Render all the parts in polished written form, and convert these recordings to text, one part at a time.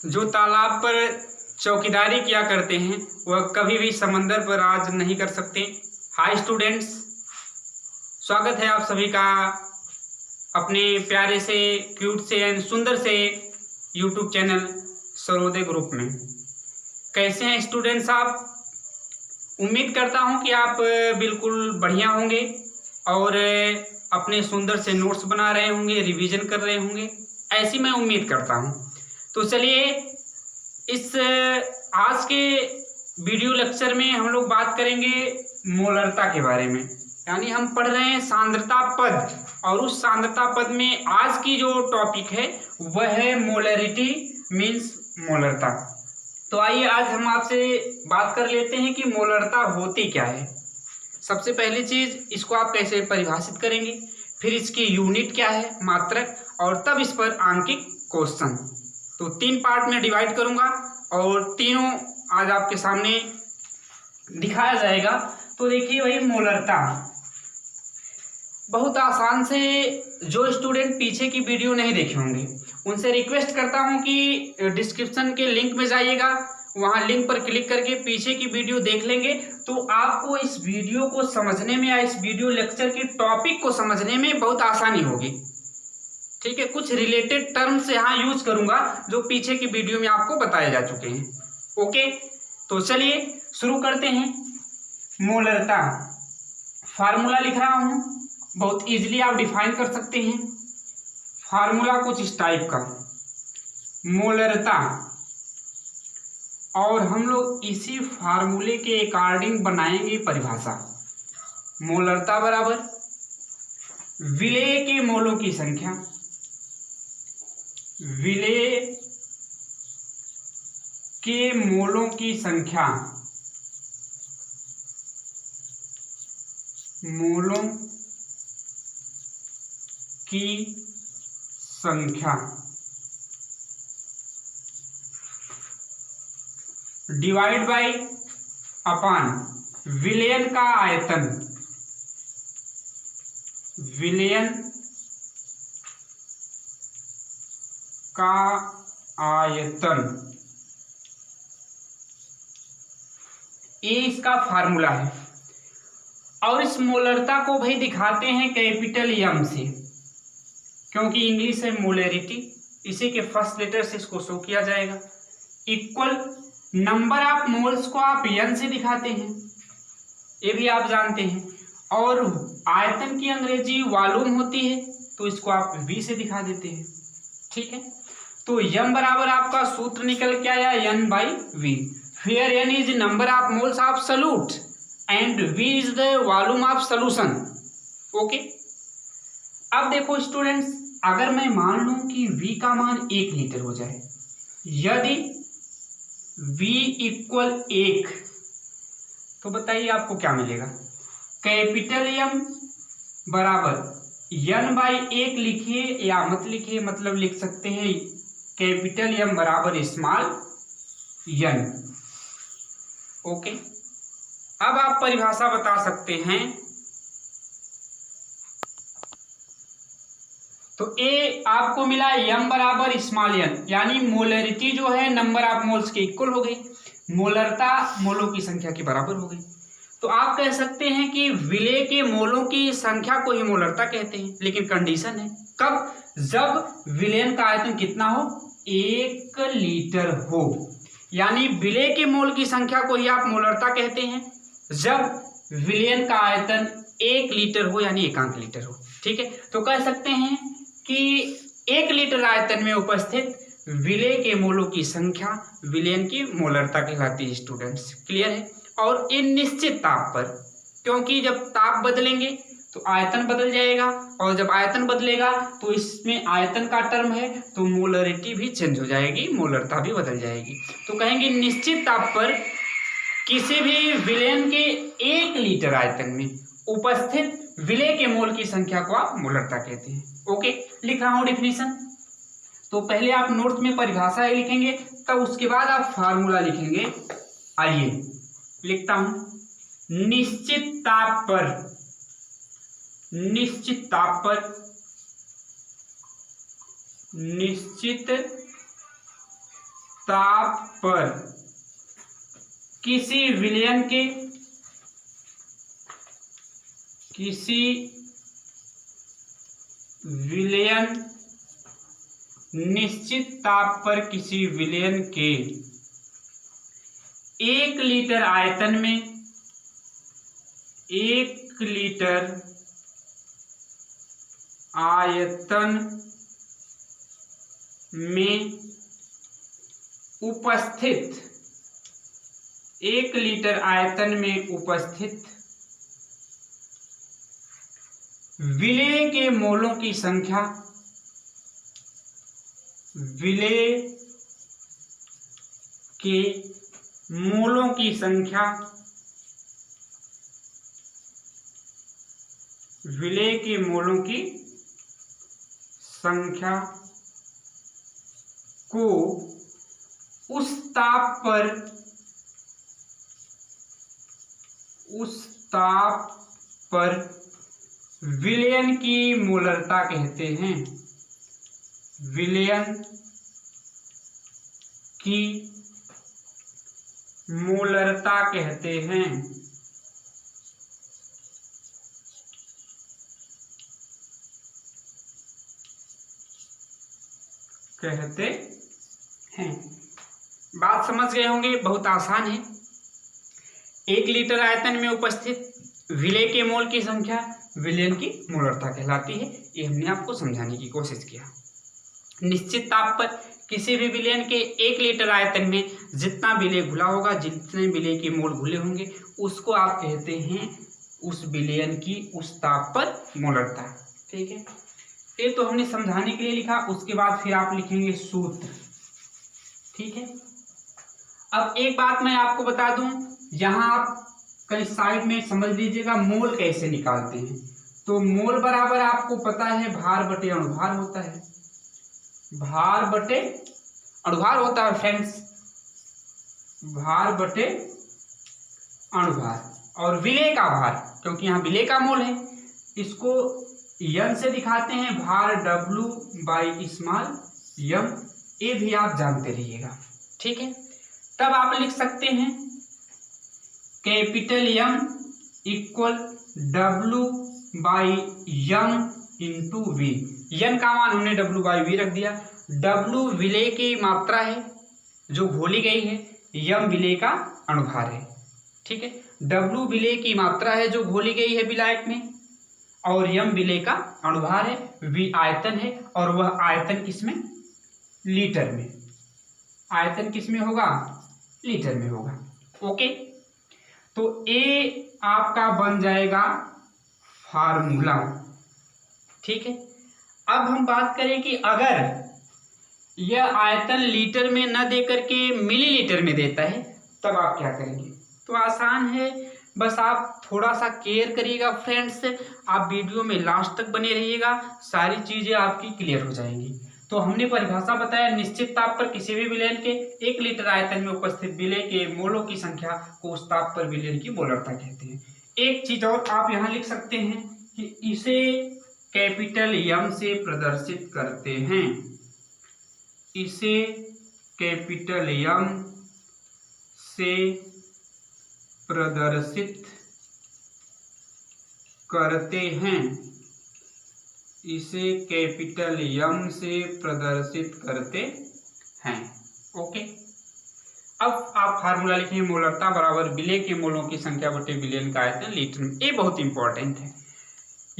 जो तालाब पर चौकीदारी किया करते हैं वह कभी भी समंदर पर राज नहीं कर सकते। हाय स्टूडेंट्स, स्वागत है आप सभी का अपने प्यारे से, क्यूट से एंड सुंदर से यूट्यूब चैनल सर्वोदय ग्रुप में। कैसे हैं स्टूडेंट्स आप? उम्मीद करता हूं कि आप बिल्कुल बढ़िया होंगे और अपने सुंदर से नोट्स बना रहे होंगे, रिवीजन कर रहे होंगे, ऐसी मैं उम्मीद करता हूं। तो चलिए इस आज के वीडियो लेक्चर में हम लोग बात करेंगे मोलरता के बारे में। यानी हम पढ़ रहे हैं सांद्रता पद, और उस सांद्रता पद में आज की जो टॉपिक है वह है मोलरिटी मीन्स मोलरता। तो आइए आज हम आपसे बात कर लेते हैं कि मोलरता होती क्या है। सबसे पहली चीज, इसको आप कैसे परिभाषित करेंगे, फिर इसकी यूनिट क्या है, मात्रक, और तब इस पर आंकिक क्वेश्चन। तो 3 पार्ट में डिवाइड करूंगा और तीनों आज आपके सामने दिखाया जाएगा। तो देखिए भाई, मोलरता बहुत आसान से, जो स्टूडेंट पीछे की वीडियो नहीं देखे होंगे उनसे रिक्वेस्ट करता हूं कि डिस्क्रिप्शन के लिंक में जाइएगा, वहां लिंक पर क्लिक करके पीछे की वीडियो देख लेंगे तो आपको इस वीडियो को समझने में या इस वीडियो लेक्चर के टॉपिक को समझने में बहुत आसानी होगी। ठीक है, कुछ रिलेटेड टर्म्स यहाँ यूज करूंगा जो पीछे की वीडियो में आपको बताए जा चुके हैं। ओके, तो चलिए शुरू करते हैं। मोलरता फार्मूला लिख रहा हूं, बहुत इजीली आप डिफाइन कर सकते हैं। फार्मूला कुछ इस टाइप का, मोलरता, और हम लोग इसी फार्मूले के अकॉर्डिंग बनाएंगे परिभाषा। मोलरता बराबर विलेय के मोलों की संख्या, विलेय के मोलों की संख्या, मोलों की संख्या डिवाइड बाय अपान विलयन का आयतन, विलयन का आयतन, ये इसका फार्मूला है। और इस मोलरता को भाई दिखाते हैं कैपिटल एम से, क्योंकि इंग्लिश है मोलरिटी, इसी के फर्स्ट लेटर से इसको शो किया जाएगा। इक्वल नंबर ऑफ मोल्स को आप एन से दिखाते हैं, ये भी आप जानते हैं। और आयतन की अंग्रेजी वॉल्यूम होती है, तो इसको आप वी से दिखा देते हैं। ठीक है, तो एम बराबर आपका सूत्र निकल के आया N by V. Here n is number of moles of solute and V is the volume of solution. Okay, अब देखो स्टूडेंट्स, अगर मैं मान लूं कि V का मान 1 लीटर हो जाए, यदि V इक्वल 1, तो बताइए आपको क्या मिलेगा। कैपिटल M बराबर n बाई 1 लिखिए या मत लिखिए, मतलब लिख सकते हैं कैपिटल M बराबर स्मॉल n। ओके, अब आप परिभाषा बता सकते हैं। तो ए आपको मिला m बराबर स्मॉल n, यानी मोलरिटी जो है नंबर ऑफ मोल्स के इक्वल हो गई, मोलरता मोलों की संख्या के बराबर हो गई। तो आप कह सकते हैं कि विलेय के मोलों की संख्या को ही मोलरता कहते हैं, लेकिन कंडीशन है कब, जब विलयन का आयतन कितना हो, 1 लीटर हो। यानी विलेय के मोल की संख्या को ही आप मोलरता कहते हैं जब विलयन का आयतन 1 लीटर हो, यानी 1 लीटर हो। ठीक है, तो कह सकते हैं कि 1 लीटर आयतन में उपस्थित विलेय के मोलों की संख्या विलयन की मोलरता कहलाती है। स्टूडेंट्स क्लियर है? और इन निश्चित ताप पर, क्योंकि जब ताप बदलेंगे तो आयतन बदल जाएगा, और जब आयतन बदलेगा तो इसमें आयतन का टर्म है तो मोलरिटी भी चेंज हो जाएगी, मोलरता भी बदल जाएगी। तो कहेंगे निश्चित ताप पर किसी भी विलयन के 1 लीटर आयतन में उपस्थित विलेय के मोल की संख्या को आप मोलरता कहते हैं। ओके, लिख रहा हूं डेफिनेशन। तो पहले आप नोट्स में परिभाषा लिखेंगे, तब उसके बाद आप फार्मूला लिखेंगे। आइए लिखता हूं, निश्चित ताप पर, निश्चित ताप पर निश्चित ताप पर किसी विलयन के निश्चित ताप पर किसी विलयन के 1 लीटर आयतन में 1 लीटर आयतन में उपस्थित 1 लीटर आयतन में उपस्थित विलेय के मोलों की संख्या विलेय के मोलों की संख्या विलेय के मोलों की संख्या को उस ताप पर विलयन की मोलरता कहते हैं। विलयन की मोलरता कहते हैं। बात समझ गए होंगे, बहुत आसान है। 1 लीटर आयतन में उपस्थित विलेय के मोल की संख्या विलयन की मोलरता कहलाती है। ये हमने आपको समझाने की कोशिश किया। निश्चित ताप पर किसी भी विलयन के 1 लीटर आयतन में जितना विलेय घुला होगा, जितने विलेय के मोल घुले होंगे, उसको आप कहते हैं उस विलयन की उस ताप पर मोलरता। ठीक है, ये तो हमने समझाने के लिए लिखा। उसके बाद फिर आप लिखेंगे सूत्र। ठीक है, अब एक बात मैं आपको बता दूं, यहाँ आप कहीं साइड में समझ लीजिएगा मोल कैसे निकालते हैं। तो मोल बराबर आपको पता है भार बटे अणुभार होता है। भार बटे अणुभार होता है फ्रेंड्स, भार बटे अणुभार। और विलेय का भार, क्योंकि यहाँ विलेय का मोल है, इसको यन से दिखाते हैं, भार W बाई स्मॉल यम। ये भी आप जानते रहिएगा। ठीक है, तब आप लिख सकते हैं capital M equal W by M into V। N का मान हमने W बाई V रख दिया। W विलेय की मात्रा है जो घोली गई है, यम विलेय का अणुभार है। ठीक है, W विलेय की मात्रा है जो घोली गई है विलायक में, और यम विलेय का अणुभार है, V आयतन है, और वह आयतन किसमें? लीटर में। आयतन किसमें होगा? लीटर में होगा। ओके, तो ए आपका बन जाएगा फार्मूला। ठीक है, अब हम बात करें कि अगर यह आयतन लीटर में न देकर के मिलीलीटर में देता है, तब आप क्या करेंगे? तो आसान है, बस आप थोड़ा सा केयर करिएगा फ्रेंड्स। आप वीडियो में लास्ट तक बने रहिएगा, सारी चीजें आपकी क्लियर हो जाएंगी। तो हमने परिभाषा बताया, निश्चित ताप पर किसी भी विलयन के 1 लीटर आयतन में उपस्थित विलेय के मोलों की संख्या को उस ताप पर विलयन की मोलरता कहते हैं। एक चीज और आप यहाँ लिख सकते हैं कि इसे कैपिटल M से प्रदर्शित करते हैं। इसे कैपिटल M से प्रदर्शित करते हैं। इसे कैपिटल M से प्रदर्शित करते हैं। ओके, अब आप फार्मूला लिखेंगे मोलरता बराबर विलेय के मोलों की संख्या बटे विलयन का आयतन लीटर में। ये बहुत इंपॉर्टेंट है।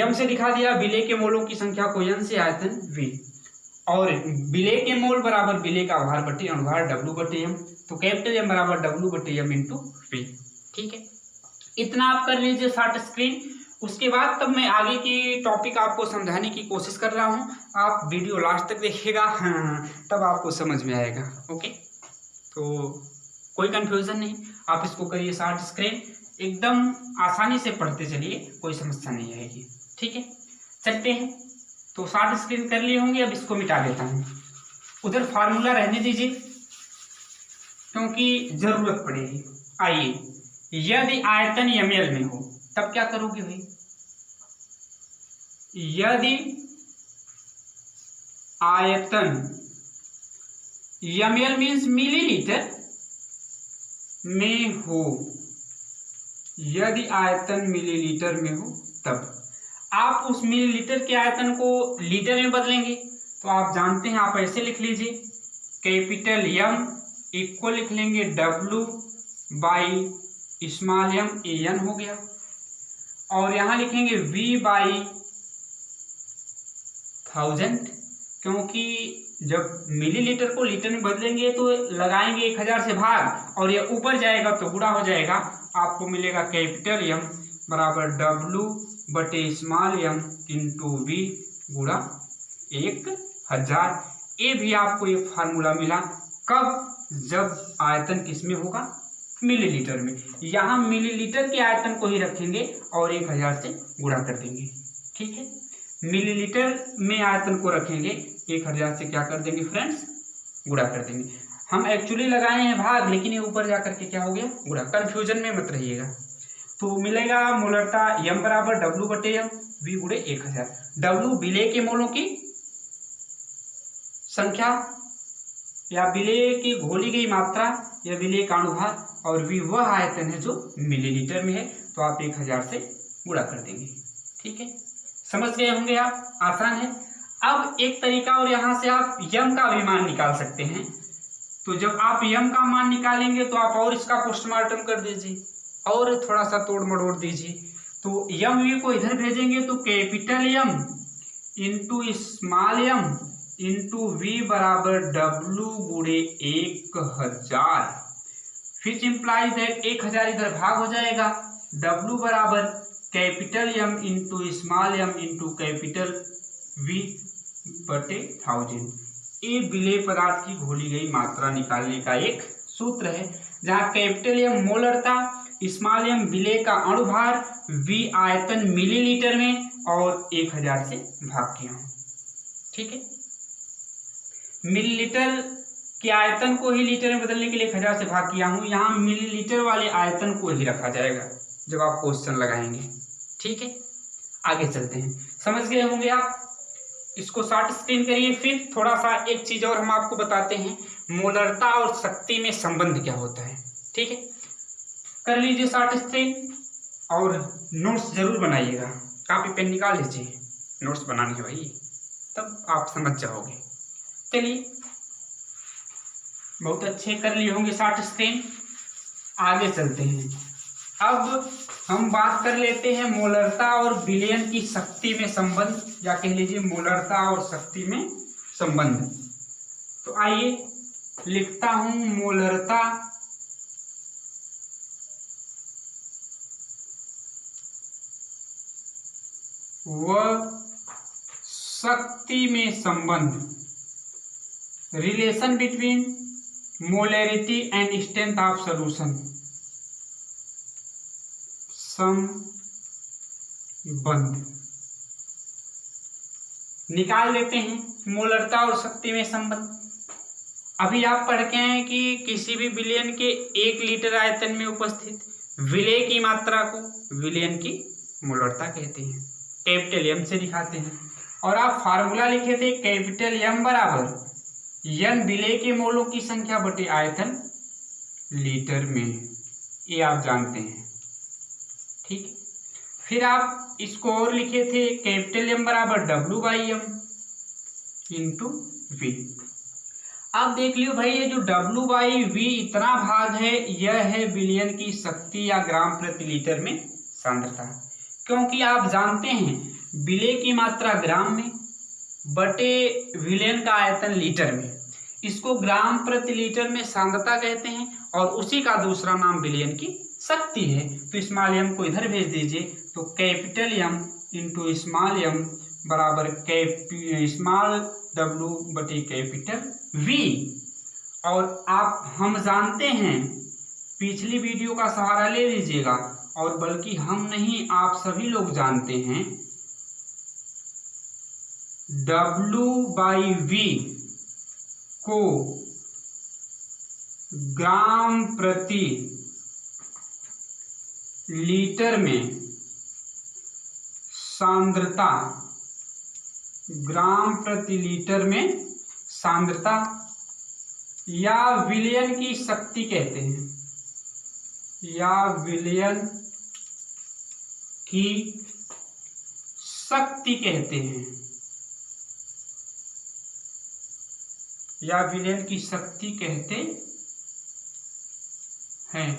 M से दिखा दिया विलेय के मोलों की संख्या को, N से आयतन V, और विलेय के मोल बराबर विलेय का भार बटे अणुभार W बटे M। तो कैपिटल M बराबर W बटे M इंटू V। ठीक है, इतना आप कर लीजिए शॉर्ट स्क्रीन। उसके बाद तब मैं आगे की टॉपिक आपको समझाने की कोशिश कर रहा हूँ। आप वीडियो लास्ट तक देखिएगा, तब आपको समझ में आएगा। ओके, तो कोई कंफ्यूजन नहीं, आप इसको करिए शॉर्ट स्क्रीन, एकदम आसानी से पढ़ते चलिए, कोई समस्या नहीं आएगी। ठीक है, चलते हैं। तो शॉर्ट स्क्रीन कर लिए होंगे, अब इसको मिटा देता हूँ। उधर फार्मूला रहने दीजिए क्योंकि जरूरत पड़ेगी। आइए, यदि आयतन ml में हो तब क्या करोगे भाई? यदि आयतन ml मीन्स मिलीलीटर में हो, यदि आयतन मिलीलीटर में हो तब। आप उस मिलीलीटर के आयतन को लीटर में बदलेंगे तो आप जानते हैं, आप ऐसे लिख लीजिए, कैपिटल M इक्वल लिख लेंगे W by small m, AN हो गया, और यहाँ लिखेंगे V बाई 1000, क्योंकि जब मिलीलीटर को लीटर में बदलेंगे तो लगाएंगे 1000 से भाग और ये ऊपर जाएगा तो गुणा हो जाएगा, आपको मिलेगा कैपिटल M बराबर W बटे स्मॉल m इंटू V गुणा 1000। ये भी आपको एक फार्मूला मिला, कब? जब आयतन किसमें होगा? मिलीलीटर में। यहाँ मिलीलीटर के आयतन को ही रखेंगे और 1000 से गुणा कर देंगे, ठीक है। मिलीलीटर में आयतन को रखेंगे, 1000 से क्या कर देंगे फ्रेंड्स? गुणा कर देंगे। हम एक्चुअली लगाए हैं भाग, लेकिन ये ऊपर जाकर के क्या हो गया? गुणा। कंफ्यूजन में मत रहिएगा। तो मिलेगा मोलरता M बराबर W बटे M, V गुणे 1000। W विलेय के मोलों की संख्या या विलेय की घोली गई मात्रा या विलेय का अनुभार, और V वह आयतन है जो मिलीलीटर में है, तो आप 1000 से गुणा कर देंगे, ठीक है। समझ गए होंगे आप, आसान है। अब एक तरीका और, यहाँ से आप M का भी मान निकाल सकते हैं। तो जब आप M का मान निकालेंगे तो आप और इसका पोस्टमार्टम कर दीजिए और थोड़ा सा तोड़ मड़ोड़ दीजिए। तो M को इधर भेजेंगे तो capital M into small m into V बराबर W गुणे 1000, विच इम्प्लाइज दैट 1000 इधर भाग हो जाएगा, W बराबर capital M into small m into capital V बटे 1000। ये विलेय पदार्थ की घोली गई मात्रा निकालने का एक सूत्र है, जहाँ कैपिटल M मोलरता, स्मॉल m विलेय का अणुभार, V आयतन मिलीलीटर में और 1000 से भाग किया हूँ, ठीक है। मिलीलीटर के आयतन को ही लीटर में बदलने के लिए 1000 से भाग किया हूँ, यहाँ मिलीलीटर वाले आयतन को ही रखा जाएगा जब आप क्वेश्चन लगाएंगे, ठीक है। आगे चलते हैं, समझ गए होंगे आप। इसको शॉर्ट स्क्रीन करिए। फिर थोड़ा सा एक चीज और हम आपको बताते हैं, मोलरता और शक्ति में संबंध क्या होता है, ठीक है। कर लीजिए शॉर्ट स्क्रीन और नोट्स जरूर बनाइएगा, कॉपी पेन निकाल लीजिए, नोट्स बनाने है भाई, तब आप समझ जाओगे। चलिए, बहुत अच्छे कर लिए होंगे शॉर्ट स्क्रीन। आगे चलते हैं। अब हम बात कर लेते हैं मोलरता और विलयन की शक्ति में संबंध, या कह लीजिए मोलरता और शक्ति में संबंध। तो आइए लिखता हूं, मोलरता व शक्ति में संबंध, relation between molarity and strength of solution, संबंध निकाल देते हैं। मोलरता और शक्ति में संबंध, अभी आप पढ़ के हैं कि किसी भी विलयन के 1 लीटर आयतन में उपस्थित विलेय की मात्रा को विलयन की मोलरता कहते हैं, कैपिटल M से दिखाते हैं। और आप फार्मूला लिखे थे कैपिटल M बराबर N विलेय के मोलों की संख्या बटे आयतन लीटर में, ये आप जानते हैं, ठीक। फिर आप इसको और लिखे थे कैपिटल M बराबर W by M into V। आप देख लियो भाई, ये जो W बाई V इतना भाग है, यह है विलयन की शक्ति या ग्राम प्रति लीटर में सांद्रता, क्योंकि आप जानते हैं विलेय की मात्रा ग्राम में बटे विलयन का आयतन लीटर में, इसको ग्राम प्रति लीटर में सांद्रता कहते हैं, और उसी का दूसरा नाम विलयन की शक्ति है। तो स्मॉल m को इधर भेज दीजिए, तो capital M into small m बराबर स्मॉल W बटे कैपिटल V। और हम जानते हैं, पिछली वीडियो का सहारा ले लीजिएगा, और बल्कि हम नहीं आप सभी लोग जानते हैं, W बाई V को ग्राम प्रति लीटर में सांद्रता, ग्राम प्रति लीटर में सांद्रता या विलयन की शक्ति कहते हैं, या विलयन की शक्ति कहते हैं, या विलयन की शक्ति कहते हैं।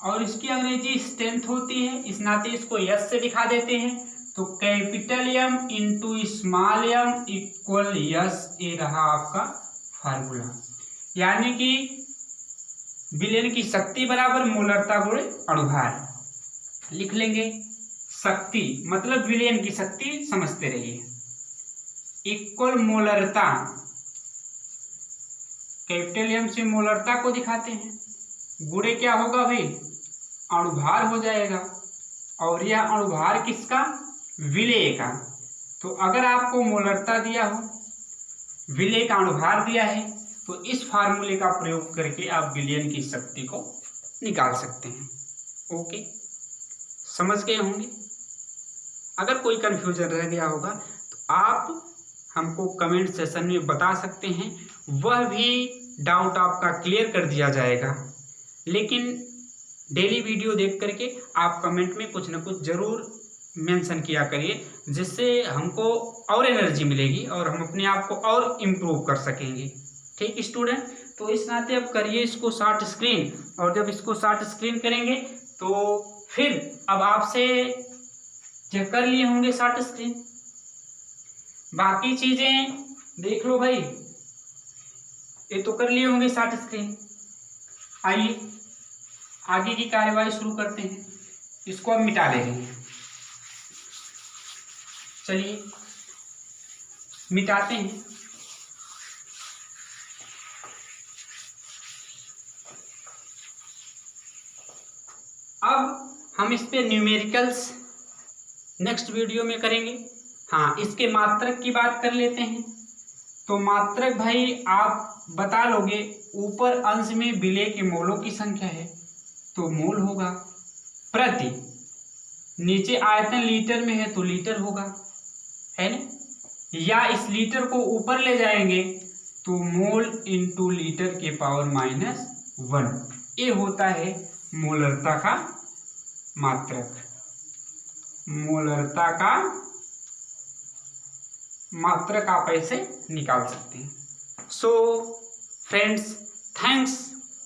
और इसकी अंग्रेजी स्ट्रेंथ होती है, इस नाते इसको यस से दिखा देते हैं। तो capital M into small M equal यस, ये रहा आपका फार्मूला। यानी कि विलयन की शक्ति बराबर मोलरता गुणे अणुभार। लिख लेंगे शक्ति मतलब विलयन की शक्ति समझते रहिए, इक्वल मोलरता, कैपिटल एम से मोलरता को दिखाते हैं, गुणे क्या होगा भाई, अणुभार हो जाएगा। और यह अणुभार किसका, विलेय का। तो अगर आपको मोलरता दिया हो, विलेय का अणुभार दिया है, तो इस फार्मूले का प्रयोग करके आप विलयन की शक्ति को निकाल सकते हैं। ओके, समझ गए होंगे। अगर कोई कंफ्यूजन रह गया होगा तो आप हमको कमेंट सेशन में बता सकते हैं, वह भी डाउट आपका क्लियर कर दिया जाएगा। लेकिन डेली वीडियो देख करके आप कमेंट में कुछ न कुछ जरूर मेंशन किया करिए, जिससे हमको और एनर्जी मिलेगी और हम अपने आप को और इम्प्रूव कर सकेंगे। ठीक स्टूडेंट, तो इस नाते अब करिए इसको शॉर्ट स्क्रीन, और जब इसको शॉर्ट स्क्रीन करेंगे तो फिर अब आपसे चेक कर लिए होंगे शॉर्ट स्क्रीन, बाकी चीजें देख लो भाई, ये तो कर लिए होंगे शॉर्ट स्क्रीन। आइए आगे की कार्यवाही शुरू करते हैं, इसको अब मिटा देंगे। चलिए मिटाते हैं। अब हम इस पे न्यूमेरिकल्स नेक्स्ट वीडियो में करेंगे। हाँ, इसके मात्रक की बात कर लेते हैं। तो मात्रक भाई आप बता लोगे, ऊपर अंश में विलेय के मोलों की संख्या है तो मोल होगा, प्रति, नीचे आयतन लीटर में है तो लीटर होगा, है ना। या इस लीटर को ऊपर ले जाएंगे तो मोल इंटू लीटर के पावर -1, ये होता है मोलरता का मात्रक। मोलरता का मात्रक आप ऐसे निकाल सकते हैं। So friends, thanks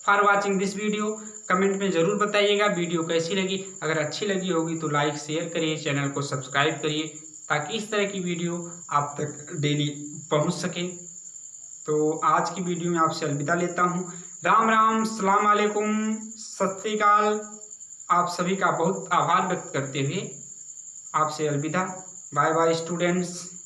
for watching this video. Comment में ज़रूर बताइएगा वीडियो कैसी लगी। अगर अच्छी लगी होगी तो लाइक शेयर करिए, चैनल को सब्सक्राइब करिए, ताकि इस तरह की वीडियो आप तक डेली पहुंच सके। तो आज की वीडियो में आपसे अलविदा लेता हूं। राम राम, सलाम अलैकुम, सत श्री अकाल। आप सभी का बहुत आभार व्यक्त करते हुए आपसे अलविदा। Bye bye students.